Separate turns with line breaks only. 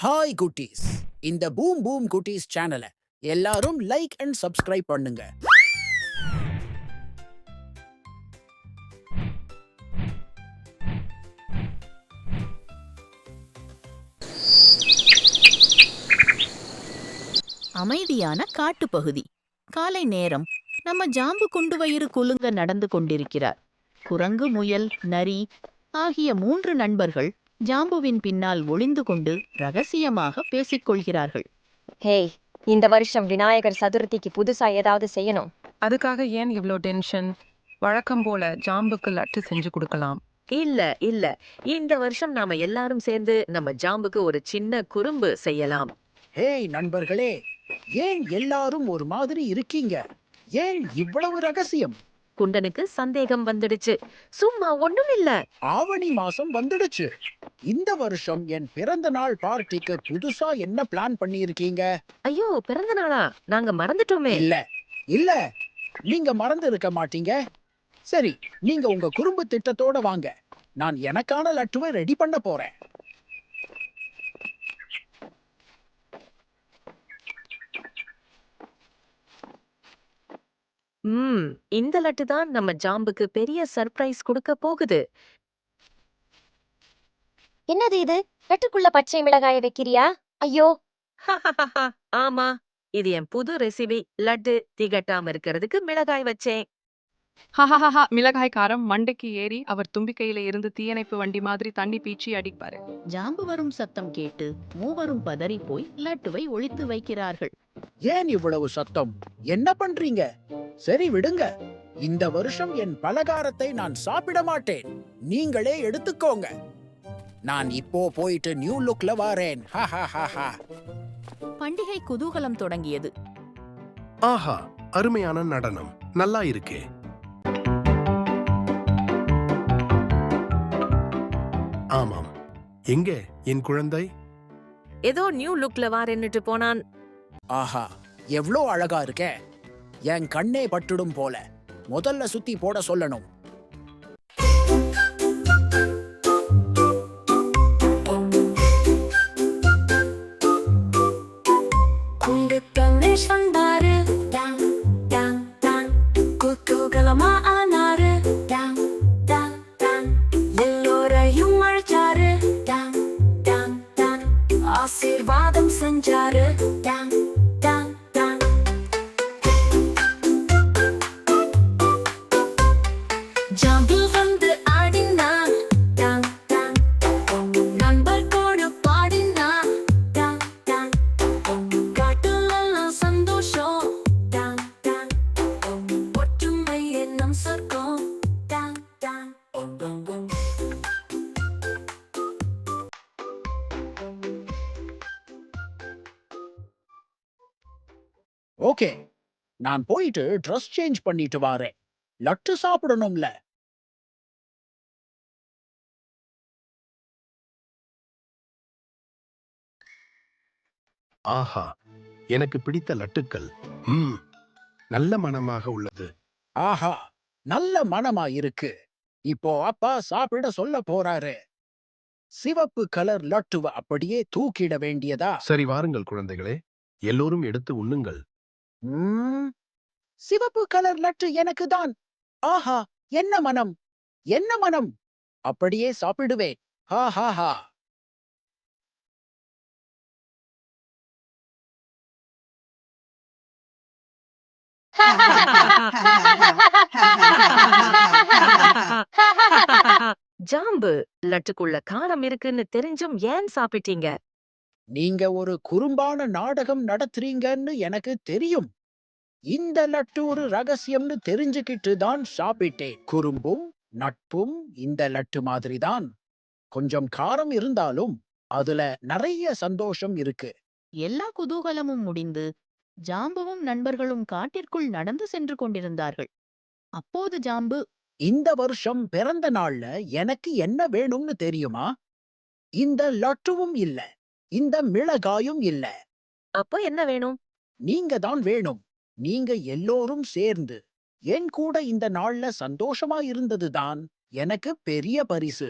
Hi குட்டீஸ், இந்த boom boom குட்டீஸ் சேனலை எல்லாரும் லைக் அண்ட் சப்ஸ்கிரைப் பண்ணுங்க.
அமைதியான காட்டுப்பகுதி. காலை நேரம். நம்ம ஜாம்பு குண்டு வயிறு குலுங்க நடந்து கொண்டிருக்கிறார். குரங்கு, முயல், நரி ஆகிய 3 நண்பர்கள் ஜாம்புவின் பின்னால் ஒளிந்து கொண்டு ரகசியமாக பேசிக்கொள்கிறார்கள்.
ஹேய், இந்த வருஷம் விநாயகர் சதுர்த்திக்கு புதுசா ஏதாவது செய்யணும்.
அதுக்காக ஏன் இவ்ளோ டென்ஷன்? வழக்கம் போல ஜாம்புக்கு லட்டு செஞ்சு கொடுக்கலாம்.
இல்ல இந்த வருஷம் நாம எல்லாரும் சேர்ந்து நம்ம ஜாம்புக்கு ஒரு சின்ன குறும்பு செய்யலாம்.
ஹேய் நண்பர்களே, ஏன் எல்லாரும் ஒரு மாதிரி இருக்கீங்க? ஏன் இவ்வளவு ரகசியம்?
குண்டனுக்கு சந்தேகம் வந்துடுச்சு. சும்மா ஒண்ணும் இல்ல.
ஆவணி மாசம் வந்துடுச்சு. இந்த வருஷம் என் பிறந்த நாள் பார்ட்டிக்கு புதுசா என்ன பிளான் பண்ணியிருக்கீங்க?
ஐயோ, பிறந்த நாளா? நாங்க மறந்துட்டோமே.
இல்ல நீங்க மறந்து இருக்க மாட்டீங்க. சரி, நீங்க உங்க குறும்பு திட்டத்தோட வாங்க. நான் எனக்கான லட்டுவை ரெடி பண்ண போறேன்.
இந்த லட்டு தான் நம்ம ஜாம்புக்கு பெரிய சர்ப்ரைஸ் கொடுக்க போகுது.
என்னது இது? லட்டுக்குள்ள பச்சை மிளகாய வைக்கிறியா? ஐயோ!
ஆமா, இது என் புது ரெசிபி. லட்டு திகட்டாம இருக்கிறதுக்கு மிளகாய் வச்சேன்.
ஹஹஹஹா, மிளகாய் காரம் மண்டைக்கு ஏறி அவர் தும்பிக்கையில இருந்து தீயணைப்பு வண்டி மாதிரி தண்ணி பீச்சி அடிப்பாரு.
ஜாம்பு வரும் சத்தம் கேட்டு மூவரும் பதறி போய் லட்டுவை ஒளித்து வைக்கிறார்கள்.
ஏன் இவ்வளவு சத்தம்? என்ன பண்றீங்க? சரி விடுங்க. இந்த வருஷம் என் பலகாரத்தை நான் சாப்பிட மாட்டேன். நீங்களே எடுத்துக்கோங்க. நான் இப்போ போயிட்டு நியூ லுக்ல வாரேன்.
பண்டிகை குதூகலம் தொடங்கியது.
ஆஹா, அருமையான நடனம், நல்லா இருக்கே. ஆமாம், எங்கே என் குழந்தை?
ஏதோ நியூ லுக்ல வாரேன்னுட்டு போனான்.
ஆஹா, எவ்ளோ அழகா இருக்கே. என் கண்ணே பட்டுடும் போல. முதல்ல சுத்தி போட சொல்லணும்.
ஆசீர்வாதம் செஞ்சாரு. ஜாம்பு வந்து ஆடினா, நண்பர் கூட பாடினா, காட்டுலெல்லாம் சந்தோஷம், ஒற்றுமை என்னும் சொர்க்கம்.
ஓகே, நான் போயிட்டு ட்ரெஸ் சேஞ்ச் பண்ணிட்டு வாரேன். லட்டு சாப்பிடணும்ல.
ஆஹா, எனக்கு பிடித்த லட்டுக்கள். நல்ல மனமாக உள்ளது.
ஆஹா, நல்ல மனமா இருக்கு. இப்போ அப்பா சாப்பிட சொல்ல போறாரு. சிவப்பு கலர் லட்டுவ அப்படியே தூக்கிட வேண்டியதா?
சரி, வாருங்கள் குழந்தைகளே, எல்லோரும் எடுத்து உண்ணுங்கள்.
சிவப்பு கலர் லட்டு எனக்கு தான். ஆஹா, என்ன மனம், என்ன மனம். அப்படியே சாப்பிடுவேன். ஹா ஹா ஹா.
ஜாம்பு, லட்டுக்குள்ள காரம் இருக்குன்னு தெரிஞ்சும் ஏன் சாப்பிட்டீங்க?
நீங்க ஒரு குறும்பான நாடகம் நடத்துறீங்கன்னு எனக்கு தெரியும். இந்த லட்டு ஒரு ரகசியம்னு தெரிஞ்சுக்கிட்டு தான் சாப்பிட்டேன். குறும்பும் நட்பும் இந்த லட்டு மாதிரிதான். கொஞ்சம் காரம் இருந்தாலும் அதுல நிறைய சந்தோஷம் இருக்கு.
எல்லா குதூகலமும் முடிந்து ஜாம்புவும் நண்பர்களும் காட்டிற்குள் நடந்து சென்று கொண்டிருந்தார்கள். அப்போது ஜாம்பு,
இந்த வருஷம் பிறந்த நாள்ல எனக்கு என்ன வேணும்னு தெரியுமா? இந்த லட்டுவும் இல்ல, இந்த மிளகாயும் இல்ல.
அப்போ என்ன வேணும்?
நீங்க தான் வேணும். நீங்க எல்லோரும் சேர்ந்து என் கூட இந்த நாள்ல சந்தோஷமா இருந்ததுதான் எனக்கு பெரிய பரிசு.